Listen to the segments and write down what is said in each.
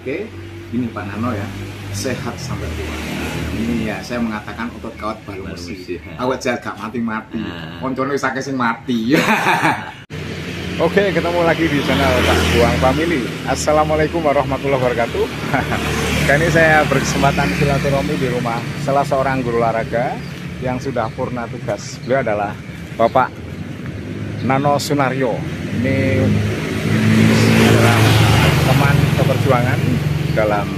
Oke, ini Pak Nano ya, sehat sampai tua. Ini ya saya mengatakan otot kawat baru mesti. Awet jaga mati-mati. Koncone sakit sing mati. Oke, ketemu lagi di channel Pak Buang Family. Assalamualaikum warahmatullahi wabarakatuh. Kali ini saya berkesempatan silaturahmi di rumah salah seorang guru olahraga yang sudah purna tugas. Beliau adalah Bapak Nano Sunaryo. Ini adalah teman keperjuangan dalam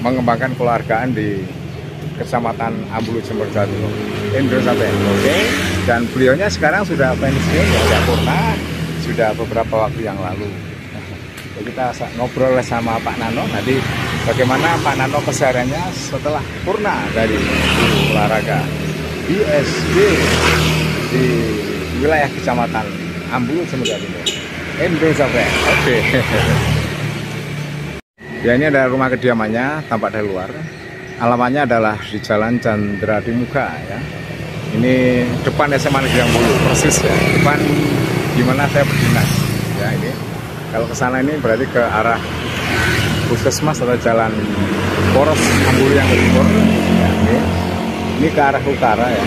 mengembangkan keluargaan di Kecamatan Ambulu, Jember, Jawa Timur, Indonesia. Oke, dan beliaunya sekarang sudah pensiun, sudah purna, sudah beberapa waktu yang lalu. Kita ngobrol sama Pak Nano nanti bagaimana Pak Nano kesehariannya setelah purna dari olahraga di SD di wilayah Kecamatan Ambulu, Jember, Jawa Timur, Indonesia. Oke. Ya, ini adalah rumah kediamannya, tampak dari luar. Alamannya adalah di Jalan Chandra di Muka ya. Ini depan SMA Negeri Ambulu, persis ya. Depan dimana saya berdinas. Ya, ini kalau ke sana ini berarti ke arah Puskesmas atau Jalan Poros Ambulu yang ke timur. Ya, ini ke arah utara ya.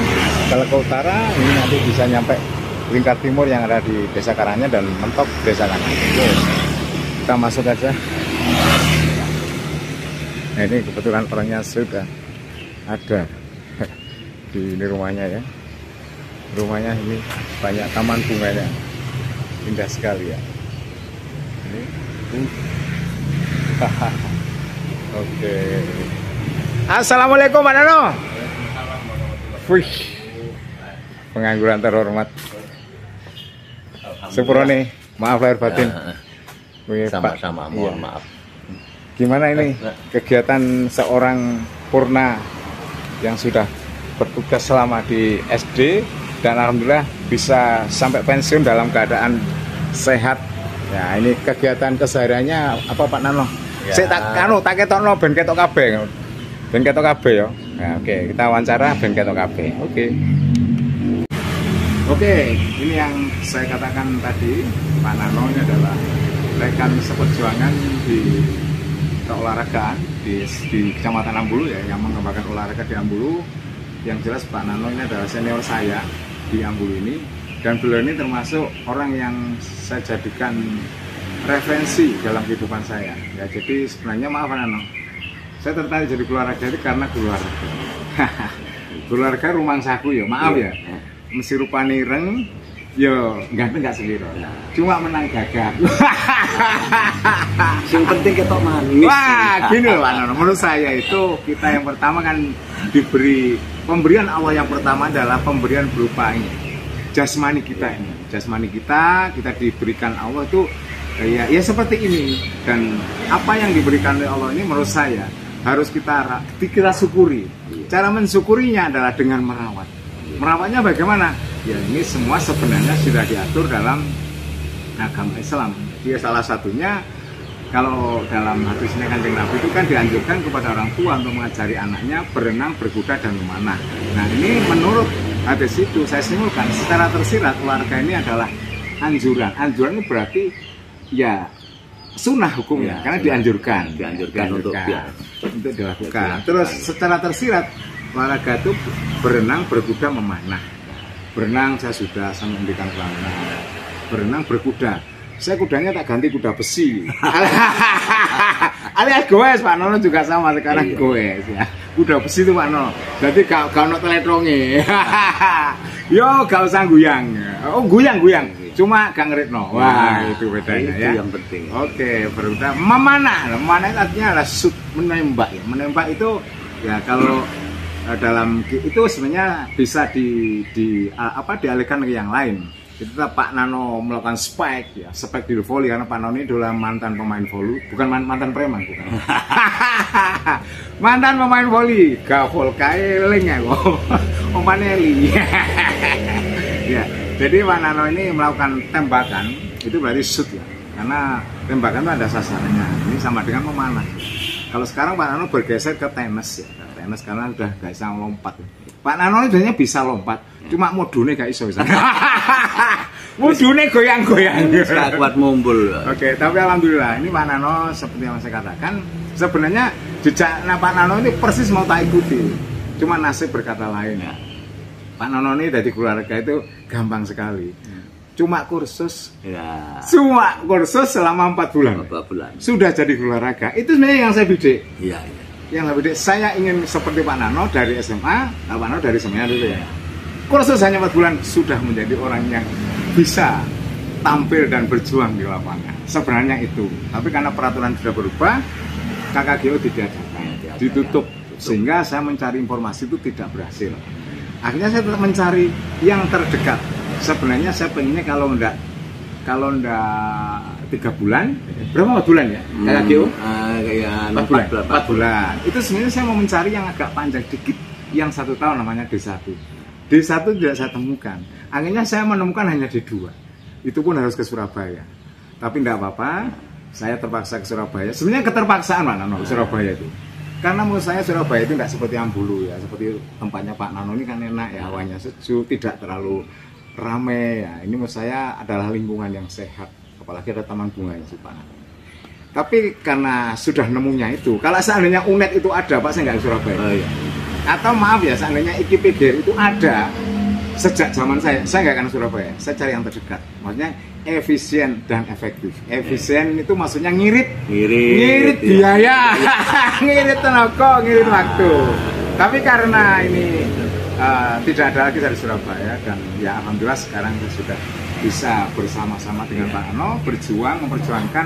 Kalau ke utara ini nanti bisa nyampe Lingkar Timur yang ada di Desa Karangnya dan mentok Desa Kanan. Oke, kita masuk aja. Nah, ini kebetulan orangnya sudah ada di ini rumahnya ya. Rumahnya ini banyak taman bunganya, indah sekali ya. Ini, oke. Assalamualaikum Pak Nano. Wih, pengangguran terhormat. Sepurone, maaf lahir batin. Sama-sama, mohon maaf. Gimana ini kegiatan seorang purna yang sudah bertugas selama di SD dan alhamdulillah bisa sampai pensiun dalam keadaan sehat. Ya, ini kegiatan kesehariannya apa Pak Nano? Ya. Saya tak ketokno ben ketok kabeh. Ben ketok kabeh ya. Nah, oke, kita wawancara ben ketok kabeh. Oke, ini yang saya katakan tadi, Pak Nano ini adalah rekan seperjuangan di keolahragaan di Kecamatan Ambulu ya, yang mengembangkan olahraga di Ambulu. Yang jelas Pak Nano ini adalah senior saya di Ambulu ini, dan beliau ini termasuk orang yang saya jadikan referensi dalam kehidupan saya ya. Jadi sebenarnya maaf Pak Nano, saya tertarik jadi olahraga itu karena olahraga. Olahraga rumangsaku ya, maaf ya. Mesti rupane ireng, yo ganteng gak seliro. Cuma menang gagah. Yang penting ketok manis. Wah, gini loh Pak Nano. Menurut saya itu kita yang pertama kan diberi pemberian Allah yang pertama adalah pemberian berupa ini, jasmani kita ini. Jasmani kita diberikan Allah itu ya seperti ini, dan apa yang diberikan oleh Allah ini menurut saya harus kita syukuri. Cara mensyukurinya adalah dengan merawat. Merawatnya bagaimana? Ya ini semua sebenarnya sudah diatur dalam agama Islam. Dia salah satunya kalau dalam hadisnya Kanjeng Nabi itu kan dianjurkan kepada orang tua untuk mengajari anaknya berenang, berkuda dan memanah. Nah, ini menurut hadis itu saya simpulkan secara tersirat olahraga ini adalah anjuran. Anjuran itu berarti ya sunnah hukumnya, karena dianjurkan untuk dilakukan. Terus secara tersirat olahraga itu berenang, berkuda, memanah. Berenang saya sudah menghentikan pelanggan. Berenang, berkuda. Saya kudanya tak ganti kuda besi. Alias goes Pak Nono juga sama sekarang goes ya. Kuda besi itu Pak Nono. Jadi gak ono teletronge. Yo gak usah guyang. Oh guyang. Cuma gak ngeritno. Wah, itu bedanya ya. Itu yang penting. Oke, berkuda. Memanah. Memanah itu artinya adalah menembak ya. Menembak itu ya kalau dalam itu sebenarnya bisa dialihkan ke yang lain. Itu Pak Nano melakukan spike ya, spike di volley, karena Pak Nano ini adalah mantan pemain volley, bukan mantan preman bukan. Mantan pemain volley, gavol kaeling ya kok. Omaneli. Ya, jadi Pak Nano ini melakukan tembakan, itu berarti shoot ya. Karena tembakan itu ada sasarannya. Ini sama dengan memanah. Kalau sekarang Pak Nano bergeser ke tenis ya. Tenis karena udah gak bisa lompat. Pak Nano ini sebenarnya bisa lompat, cuma modulnya gak iso. Wudune goyang-goyang. Gak kuat mumbul. Oke, tapi alhamdulillah ini Pak Nano seperti yang saya katakan, sebenarnya jejak Pak Nano ini persis mau tak ikuti. Cuma nasib berkata lain. Ya. Pak Nano ini dari keluarga itu gampang sekali. Cuma kursus. Ya. Cuma kursus selama 4 bulan. 4 bulan. Sudah jadi keluarga. Itu sebenarnya yang saya bidik. Iya, Yang saya bidik, saya ingin seperti Pak Nano dari SMA, Pak Nano dari SMA dulu ya. Kursus hanya 4 bulan sudah menjadi orang yang bisa tampil dan berjuang di lapangan. Sebenarnya itu. Tapi karena peraturan sudah berubah, KKGO diadakan, ditutup. Sehingga saya mencari informasi itu tidak berhasil. Akhirnya saya tetap mencari yang terdekat. Sebenarnya saya pengennya kalau ndak 3 bulan, berapa bulan ya? KKGO? 4 bulan. Itu sebenarnya saya mau mencari yang agak panjang dikit, yang 1 tahun namanya D1. D1 tidak saya temukan. Akhirnya saya menemukan hanya D2. Itu pun harus ke Surabaya. Tapi tidak apa-apa, saya terpaksa ke Surabaya. Sebenarnya keterpaksaan Pak Nano, Surabaya itu. Karena menurut saya Surabaya itu tidak seperti Ambulu ya, seperti tempatnya Pak Nano ini kan enak ya, hawanya sejuk, tidak terlalu ramai ya. Ini menurut saya adalah lingkungan yang sehat, apalagi ada taman bunga yang Pak Nano. Tapi karena sudah nemunya itu, kalau seandainya UNED itu ada Pak, saya nggak ke Surabaya. Oh, iya. Atau maaf ya, seandainya IKIPGR itu ada sejak zaman saya nggak akan ke Surabaya, saya cari yang terdekat. Maksudnya efisien dan efektif. Efisien itu maksudnya ngirit biaya, ngirit tenaga, ngirit waktu. Tapi karena ini tidak ada lagi dari Surabaya dan ya alhamdulillah sekarang sudah bisa bersama-sama dengan Pak Nano berjuang memperjuangkan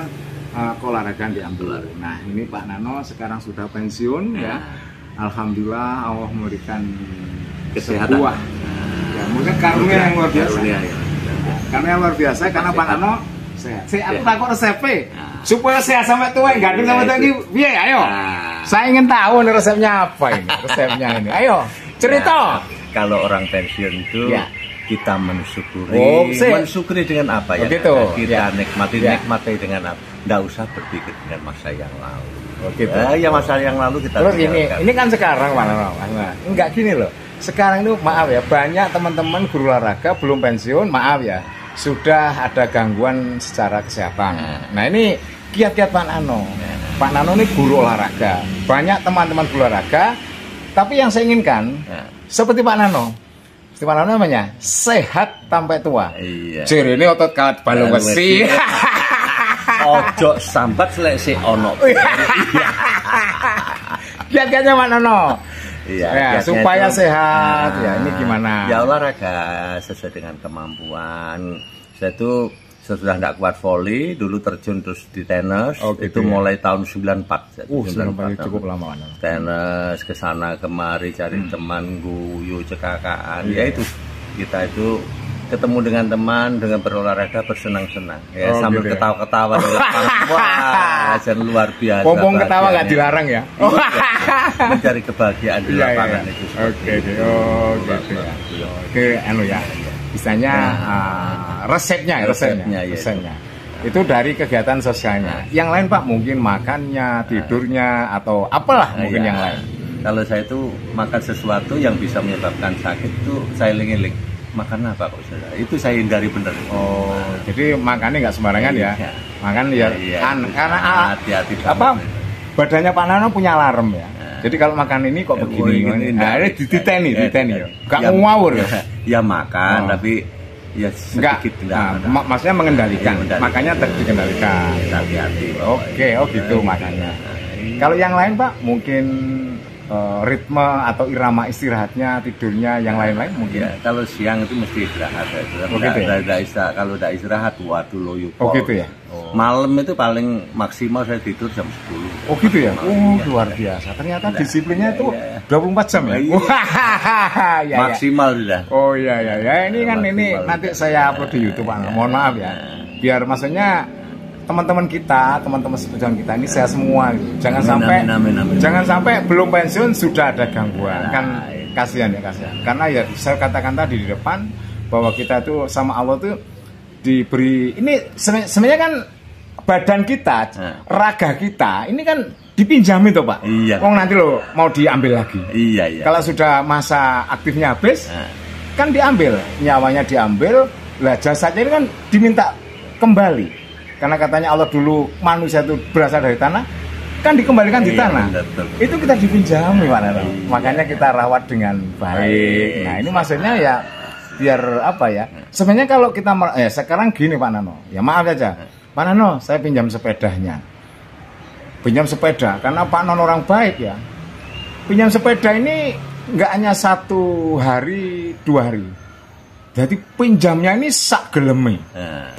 keolahragaan di Ambulu. Nah ini Pak Nano sekarang sudah pensiun ya. Alhamdulillah Allah memberikan kesehatan. Ya, mungkin karunia yang luar biasa. Karena yang luar biasa karena Pak Nano sehat. Aku takut resepnya supaya sehat sampai tua, enggak ada sampai tua ini. Iya, ayo. Saya ingin tahu nih resepnya apa ini? Resepnya ini. Ayo, cerita. Kalau orang pensiun itu kita mensyukuri. Mensyukuri dengan apa ya? Begitu. Kita nikmati dengan apa? Enggak usah berpikir dengan masa yang lalu. Gitu. Ya masa yang lalu kita. Terus ini kan sekarang Pak Nano. Enggak gini loh. Sekarang itu maaf ya, banyak teman-teman guru olahraga belum pensiun, maaf ya, sudah ada gangguan secara kesehatan. Nah ini kiat-kiat Pak Nano. Pak Nano ini guru olahraga, banyak teman-teman guru olahraga, tapi yang saya inginkan seperti Pak Nano. Seperti Pak Nano namanya sehat sampai tua. Iya. Jadi ini otot kawat balung besi. Ojo sambat seleksi ono. Kiat-kiatnya Pak Nano. Iya, ya, supaya itu, sehat ya ini gimana? Ya olahraga sesuai dengan kemampuan. Saya tuh sesudah tidak kuat voli, dulu terjun terus di tenis. Itu mulai tahun 94. 94 cukup lama. Tenis kesana kemari cari teman, guyu, cekakaan. Ya itu kita itu ketemu dengan teman, dengan berolahraga bersenang-senang. Ya sambil ketawa-ketawa di lapangan. Wah, luar biasa. Ngomong ketawa nggak dilarang ya? Mencari kebahagiaan di lapangan itu. Oke, anu ya. Misalnya resepnya. Itu dari kegiatan sosialnya. Yang lain Pak mungkin makannya, tidurnya atau apalah mungkin yang lain. Kalau saya itu makan sesuatu yang bisa menyebabkan sakit itu saya eling-eling. Makan apa kok saudara? Itu saya hindari bener. Oh, jadi makannya nggak sembarangan ya? Makan ya, karena hati-hati. Apa? Badannya Pak Nano punya alarm ya. Jadi kalau makan ini kok begini? Nah, ini dititeni ya. Gak mau ngawur ya? Ya makan, tapi ya sedikit enggak. Maksudnya mengendalikan. Makanya dikendalikan. Hati-hati. Oke, gitu makanya. Kalau yang lain Pak, mungkin ritme atau irama istirahatnya, tidurnya, yang lain-lain mungkin. Ya, kalau siang itu mesti istirahat. Kalau tidak istirahat, waduh loyo. Oh gitu ya. Malam itu paling maksimal saya tidur jam 10. Oh gitu ya. Luar biasa. Ternyata disiplinnya itu 24 jam ya. Maksimal sudah. Oh iya. Ini kan ini nanti saya upload di YouTube Pak. Mohon maaf ya. Biar maksudnya teman-teman kita, teman-teman setujuan kita ini sehat semua gitu. Jangan sampai belum pensiun sudah ada gangguan. Kan kasihan. Karena ya saya katakan tadi di depan bahwa kita tuh sama Allah tuh diberi ini sebenarnya kan badan kita, raga kita ini kan dipinjami tuh Pak. Iya. Nanti lo mau diambil lagi. Iya. Kalau sudah masa aktifnya habis, kan diambil, nyawanya diambil. Lah jasadnya ini kan diminta kembali. Karena katanya Allah dulu manusia itu berasal dari tanah, kan dikembalikan di tanah. Betul. Itu kita dipinjami Pak Nano. Makanya kita rawat dengan baik. Nah, ini maksudnya ya biar apa ya? Sebenarnya kalau kita sekarang gini Pak Nano. Ya maaf aja. Pak Nano, saya pinjam sepedanya. Pinjam sepeda karena Pak Nano orang baik ya. Pinjam sepeda ini nggak hanya 1 hari, 2 hari. Jadi pinjamnya ini sak geleme.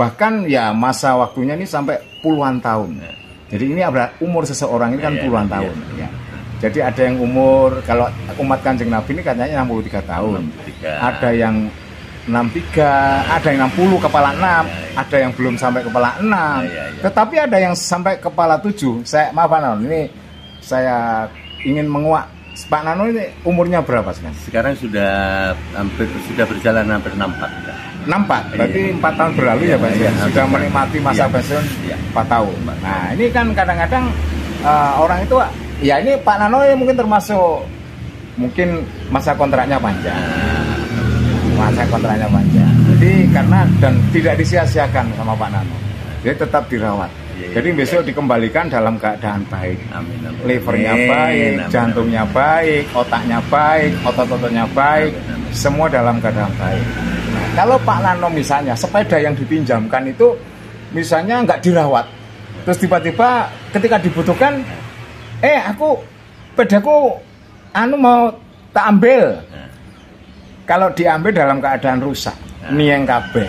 Bahkan ya masa waktunya ini sampai puluhan tahun. Jadi ini umur seseorang ini kan puluhan tahun. Ya. Jadi ada yang umur, kalau umat Kanjeng Nabi ini katanya 63 tahun. 63. Ada yang 63, ada yang 60 kepala 6, ada yang belum sampai kepala 6. Tetapi ada yang sampai kepala 7. Maaf Pak Nano, ini saya ingin menguak. Pak Nano ini umurnya berapa sekarang? Sekarang sudah berjalan hampir 64. 64, berarti 4 tahun berlalu ya Pak? Sudah menikmati masa pensiun 4 tahun. Nah ini kan kadang-kadang orang itu, ya ini Pak Nano ini mungkin termasuk, mungkin masa kontraknya panjang. Masa kontraknya panjang. Jadi karena dan tidak disia-siakan sama Pak Nano. Jadi tetap dirawat. Jadi besok dikembalikan dalam keadaan baik. Amin. Livernya baik, jantungnya baik, otaknya baik, otot-ototnya baik, semua dalam keadaan baik. Nah, kalau Pak Nano misalnya sepeda yang dipinjamkan itu misalnya nggak dirawat, terus tiba-tiba ketika dibutuhkan, aku pedaku mau tak ambil. Kalau diambil dalam keadaan rusak, nieng kabeh,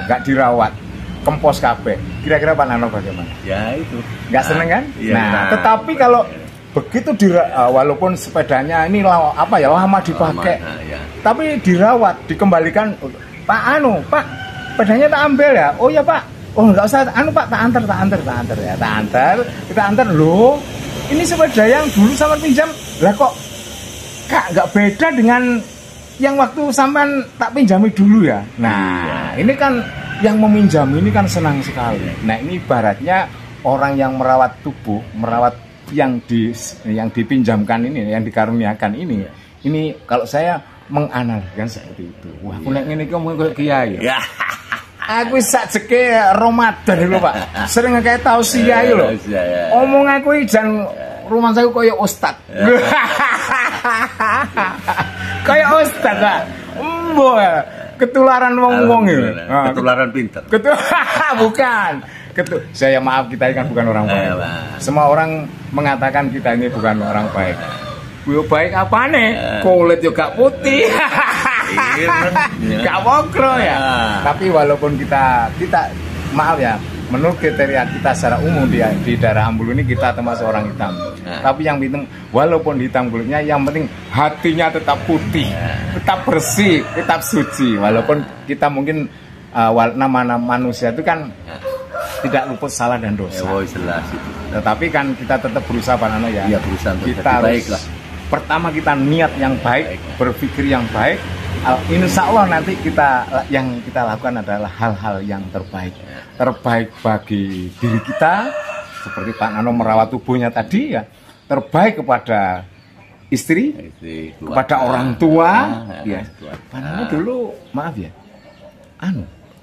nggak dirawat, kempos kabeh. Kira-kira Pak Nano bagaimana? Ya itu. Nggak seneng kan? Iya, tetapi kalau begitu walaupun sepedanya ini lama dipakai, tapi dirawat, dikembalikan. Pak sepedanya tak ambil ya? Oh ya Pak. Oh nggak usah. Pak tak antar ya. Kita antar. Loh, ini sepeda yang dulu sama pinjam. Lah kok Kak nggak beda dengan yang waktu sampean tak pinjami dulu ya. Nah, ini kan yang meminjam ini kan senang sekali. Nah, ini ibaratnya orang yang merawat tubuh, merawat yang dipinjamkan ini, yang dikaruniakan ini. Ini kalau saya menganalogkan seperti itu. Wah, aku nek ngene iki omong koyo kiai. Ya. Aku sak jeke Ramadan lho, Pak. Sering kayak tausiah iki lho. Omong aku jan rumah saya koyo ustad. Kayak ustad, Pak. Ketularan wong-wong itu. Ketularan pinter. Bukan. Saya maaf, kita ini kan bukan orang baik. Semua orang mengatakan kita ini bukan orang baik. Yo baik apa nih? Kulit juga putih. Gak wokro ya. Tapi walaupun kita maaf ya, menurut kriteria kita secara umum di daerah Ambulu ini kita termasuk orang hitam. Tapi yang hitam, walaupun hitam kulitnya, yang penting hatinya tetap putih, tetap bersih, tetap suci. Walaupun kita mungkin nama manusia itu kan tidak luput salah dan dosa. Jelas itu. Tetapi kan kita tetap berusaha Pak Nano ya. Iya, berusaha untuk kita harus baik lah. Pertama kita niat yang baik, berpikir yang baik. Insya Allah nanti yang kita lakukan adalah hal-hal yang terbaik. Terbaik bagi diri kita, seperti Pak Nano merawat tubuhnya tadi ya. Terbaik kepada istri, kepada orang tua. Ya. Pak Nano dulu, maaf ya,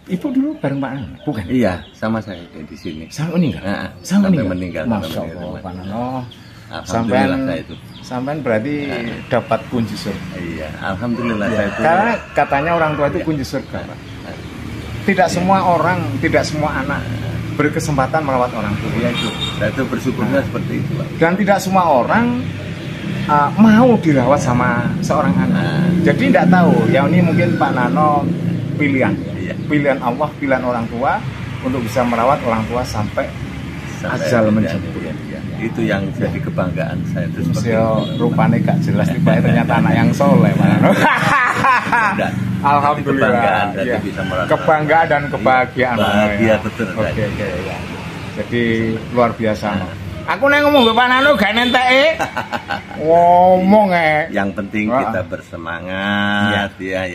Ibu dulu bareng Pak Nano, bukan? Iya, sama saya di sini. Sampai meninggal? Sampai meninggal. Masya Allah, Pak Nano. Sampai berarti dapat kunci surga. Iya, alhamdulillah saya itu. Karena katanya orang tua itu kunci surga, Pak. Tidak semua orang, tidak semua anak berkesempatan merawat orang tua. Iya itu. Saya itu bersyukurnya seperti itu, Pak. Dan tidak semua orang mau dirawat sama seorang anak. Jadi tidak tahu. Ya ini mungkin Pak Nano pilihan. Pilihan Allah, pilihan orang tua untuk bisa merawat orang tua sampai ajal menjemput. Itu yang jadi kebanggaan saya itu. Rupanya gak jelas nih Pak, ternyata anak yang soleh Pak Nano. Alhamdulillah. Kebanggaan dan kebahagiaan. Bahagia betul. Oke, ya. Jadi luar biasa. Aku nih ngomong ke Pak Nano gak nenteke. Ngomong Yang penting kita bersemangat ya.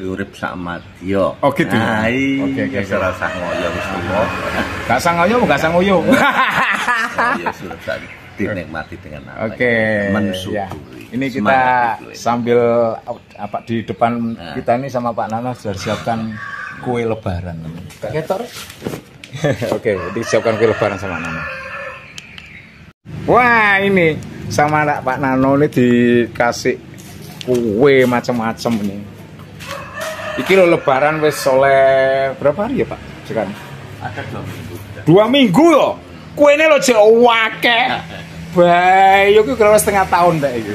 Urip sak madya. Oh gitu. Oke. Serasa ngoyo wis tuwa. Gak sang ngoyo, gak sang ngoyo. Ya sudah dinikmati dengan apa. Oke. Mensyukuri. Ini kita sambil di depan kita ini sama Pak Nano sudah siapkan kue lebaran. Kak Ketor. Oke, disiapkan kue lebaran sama Nano. Wah, ini sama Pak Nano ini dikasih kue macam-macam ini. Iki lo lebaran wis oleh berapa hari ya, Pak? Sekarang Ada 2 minggu. 2 minggu loh. Kuene lo jek akeh. Bae, yo ki kira setengah tahun tak iki.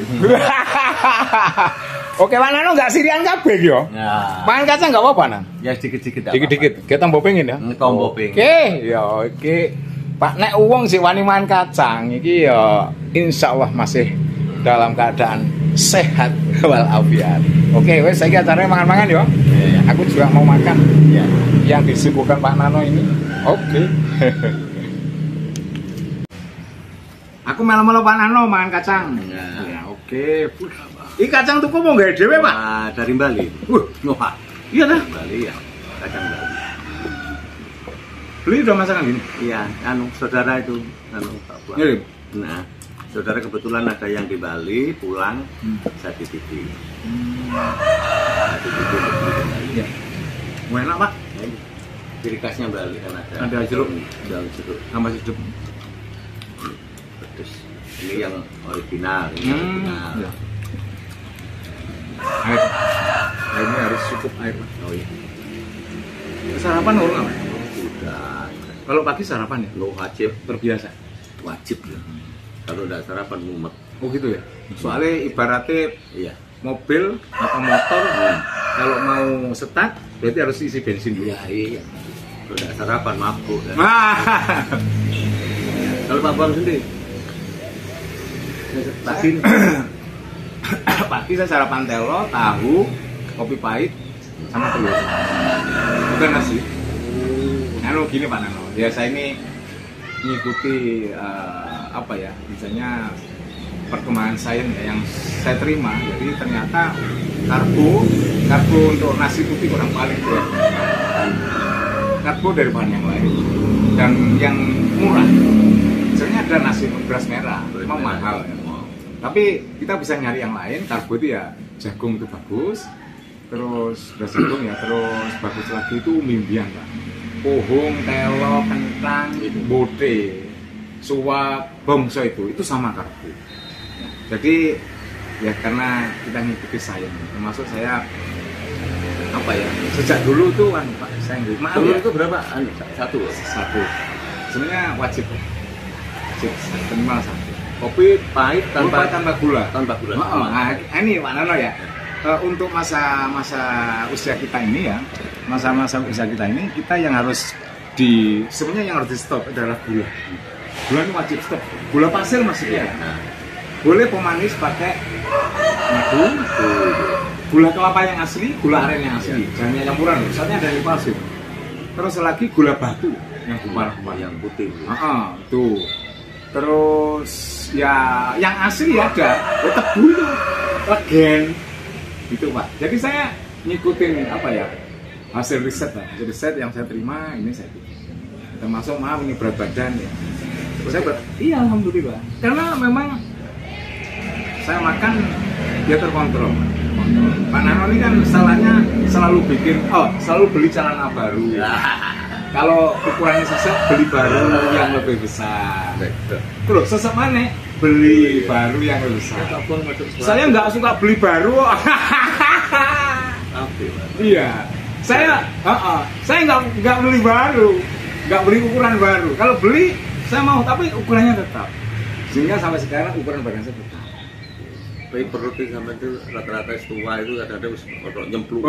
Oke, Pak Nano enggak sirian kabeh yo. Nah, Makan kacang enggak apa-apa, Nang? ya dikit-dikit. Dikit-dikit. Kita tambah pengen ya. Tambah pengen. Oke, ya iki Pak nek wong sing wani mangan kacang iki ya insyaallah masih dalam keadaan sehat walafiat. Oke, wes saiki acaranya mangan-mangan yo. Iya. Aku juga mau makan Ya. yang disuguhkan Pak Nano ini. Oke. Aku melo-melo Pak Nano mangan kacang. Ya. Oke. Ini kacang tuku mau nggak dewe, Pak? Nah, dari Bali. Wah, Iya dah. Bali ya. Kacang Bali. Beli udah masakan gini. Iya, saudara itu, Pak Buang. Ngirim. Nah, saudara kebetulan ada yang di Bali pulang, saya titipin. Saya titipin di Bali. Iya. Mau enak, Pak? Ciri khasnya Bali kan ada. Ada jeruk. Daun jeruk. Tambah sedep. Pedes. Ini yang original. Ini original. Iya. Air. Airnya harus cukup air, Pak. Oh iya. Sarapan urung apa? Sudah. Kalau pagi sarapan ya? Lo wajib, Terbiasa. wajib ya. Kalau tidak sarapan mumet. Oh gitu ya? Soalnya ibaratnya Iya. mobil atau motor kalau mau start berarti harus isi bensin dulu. Iya, iya. Kalau tidak sarapan mabuk. Ya. Ah. Kalau Pak Bang sendiri? Pagi pagi saya sarapan telo, tahu, kopi pahit sama telur. Bukan nasi. Anu gini Pak Nano. Ya saya ini mengikuti apa ya? Misalnya perkembangan sains yang saya terima. Jadi ternyata karbo untuk nasi putih kurang paling ya. Karbo dari bahan yang lain dan yang murah. Sebenarnya ada nasi beras merah, memang mahal ya. Tapi kita bisa nyari yang lain. Karbo itu ya jagung itu bagus, terus beras jagung ya, terus bagus lagi itu mimbian Pak. Pohong, telo, kentang, bote, suwak, bongso itu sama karbo. Jadi ya karena kita ngikuti sains, termasuk saya apa ya sejak dulu tuh kan Pak saya maaf Telur ya, itu berapa? Satu. sebenarnya wajib minimal satu. Kopi pahit tanpa gula. Tanpa gula. Nah, ini Pak Nano ya. Untuk masa usia kita ini ya, masa usia kita ini kita yang harus sebenarnya yang harus di stop adalah gula. Gula ini wajib stop. Gula pasir maksudnya. Nah, Boleh pemanis pakai madu, gula kelapa yang asli, gula aren yang asli, jangan yang campuran. Misalnya dari palsu. Terus lagi gula batu yang kumpal-kumpal. yang putih. Tuh. Terus ya yang asli ada, tebu itu, legen, gitu Pak. Jadi saya ngikutin apa ya hasil riset lah, hasil riset yang saya terima ini saya bikin. Termasuk maaf ini berat badan ya. Iya alhamdulillah. Karena memang saya makan dia terkontrol. Pak Nano ini kan salahnya selalu beli celana baru. Kalau ukurannya sesek beli baru yang lebih besar. Terus sesek mana beli baru yang lebih besar. Saya nggak suka beli baru. Iya. Saya nggak beli baru, nggak beli ukuran baru. Kalau beli saya mau tapi ukurannya tetap. Sehingga sampai sekarang ukuran badan saya tetap. Tapi perut sampai itu rata-rata tua itu kadang-kadang nyemplung.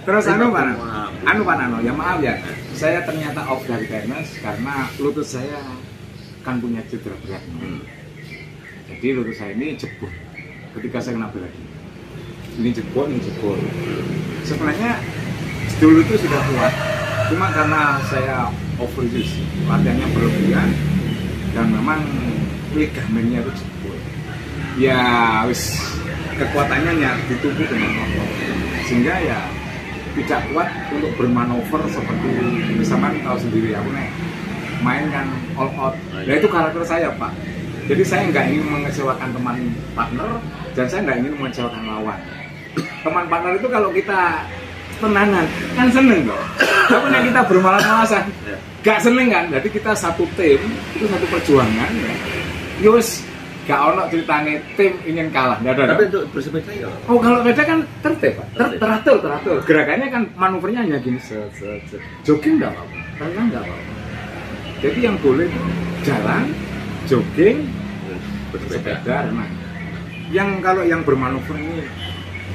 Terus Pak Nano, ya maaf ya, saya ternyata off dari tenis karena lutut saya kan punya cedera berat. Jadi lutut saya ini jebol ketika saya kena lagi. Ini jebol. Sebenarnya dulu itu sudah kuat, cuma karena saya overuse, latihannya berlebihan dan memang ligamennya itu jebol. Ya wis kekuatannya ya ditubuh dengan otot, sehingga ya tidak kuat untuk bermanuver seperti misalkan tahu sendiri aku nih main kan all out. Nah itu karakter saya Pak. Jadi saya nggak ingin mengecewakan teman partner dan saya nggak ingin mengecewakan lawan. Teman partner itu kalau kita tenanan kan seneng kok. Tapi yang kita bermalas-malasan gak seneng kan. Jadi kita satu tim itu satu perjuangan ya. Yus gak ono ceritanya tim ingin kalah, nggak ada. Tapi untuk bersepeda ya? Oh kalau sepeda kan tertib Pak, teratur. Gerakannya kan manuvernya hanya gini, jogging nggak apa-apa, renang nggak apa-apa. Jadi yang boleh itu jalan, jogging, bersepeda, renang. Yang kalau yang bermanuver ini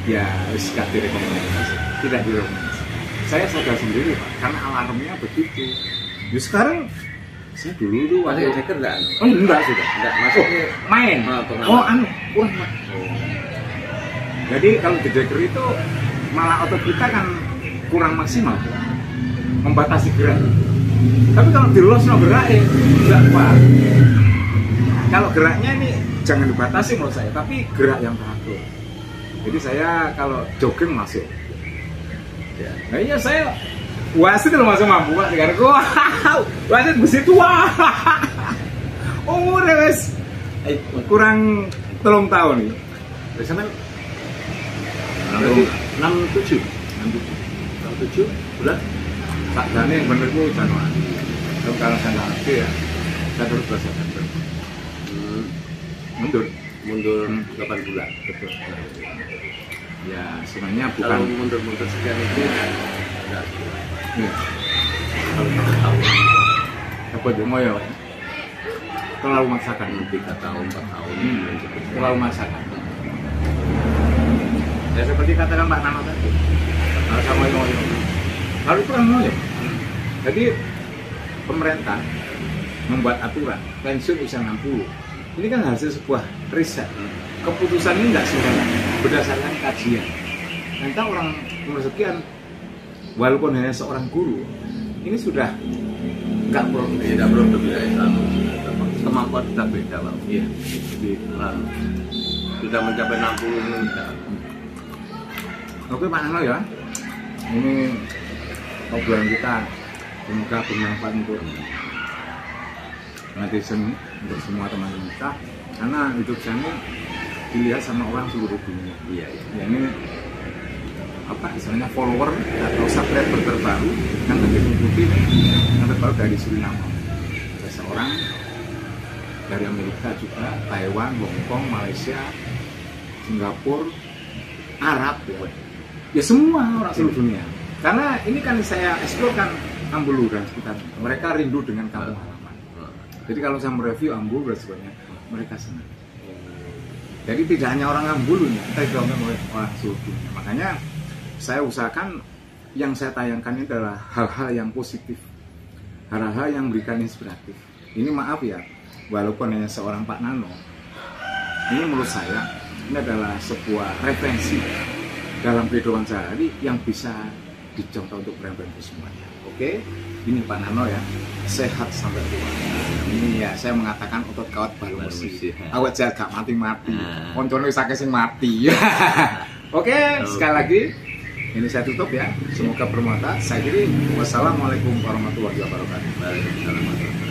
ya gak direkomendasi, tidak direkomendasi. Saya sadar sendiri Pak, karena alarmnya begitu. Ya sekarang saya dulu tuh masih ceker enggak? Oh enggak sudah. Enggak masuk main. Kurang Pak. Jadi kalau di deker itu malah otot kita kan kurang maksimal, membatasi gerak. Tapi kalau di los no geraknya enggak kuat. Kalau geraknya ini jangan dibatasi menurut saya, tapi gerak yang teratur. Jadi saya kalau jogging masuk. Ya, nah iya saya wasit kalau masuk mampu Pak sekarang wasit besi tua umurnya wes kurang 3 tahun nih bersama 67 bulan tak jane yang bener itu Januari. Kalau saya nggak ngerti ya saya terus September mundur 8 bulan betul. Ya sebenarnya bukan kalau mundur sekian itu enggak. Iya. Kalau tahun apa demo ya? Terlalu maksakan 3 tahun, 4 tahun. Terlalu maksakan. Ya seperti katakan Pak Nano tadi. Kalau sama ngoyo. Kalau itu kan ngoyo. Jadi pemerintah membuat aturan pensiun usia 60. Ini kan hasil sebuah riset. Keputusan ini tidak sembarangan, berdasarkan kajian. Nanti orang umur sekian, walaupun hanya seorang guru, ini sudah nggak produktif. Tidak produktif ya Islam. Kemampuan kita beda Pak. Iya. Jadi sudah mencapai 60 ini. Oke Pak Nano ya. Ini obrolan kita semoga bermanfaat untuk netizen, untuk semua teman-teman kita. Karena hidup saya ini dilihat sama orang seluruh dunia. Iya. Ya ini apa istilahnya follower atau subscriber terbaru yang mengikuti yang terbaru dari Suriname. Ada seorang dari Amerika juga, Taiwan, Hong Kong, Malaysia, Singapura, Arab ya semua orang seluruh dunia. Karena ini kan saya eksplor kan Ambulu dan sekitar. Mereka rindu dengan kampung halaman. Jadi kalau saya mereview Ambulu dan sebagainya, mereka senang. Jadi tidak hanya orang Ambulu nih, kita juga oleh orang seluruh dunia. Makanya saya usahakan yang saya tayangkan ini adalah hal-hal yang positif, hal-hal yang memberikan inspiratif. Ini maaf ya, walaupun hanya seorang Pak Nano, ini menurut saya ini adalah sebuah referensi dalam kehidupan sehari yang bisa dicontoh untuk brand-brand semuanya. Oke, ini Pak Nano ya, sehat sampai tua. Ini ya saya mengatakan otot kawat balu mesi. Awet sehat gak mati-mati. Koncone sakit sing mati. Oke, sekali lagi ini saya tutup ya. Semoga bermanfaat. Saya kira wassalamualaikum warahmatullahi wabarakatuh. Waalaikumsalam.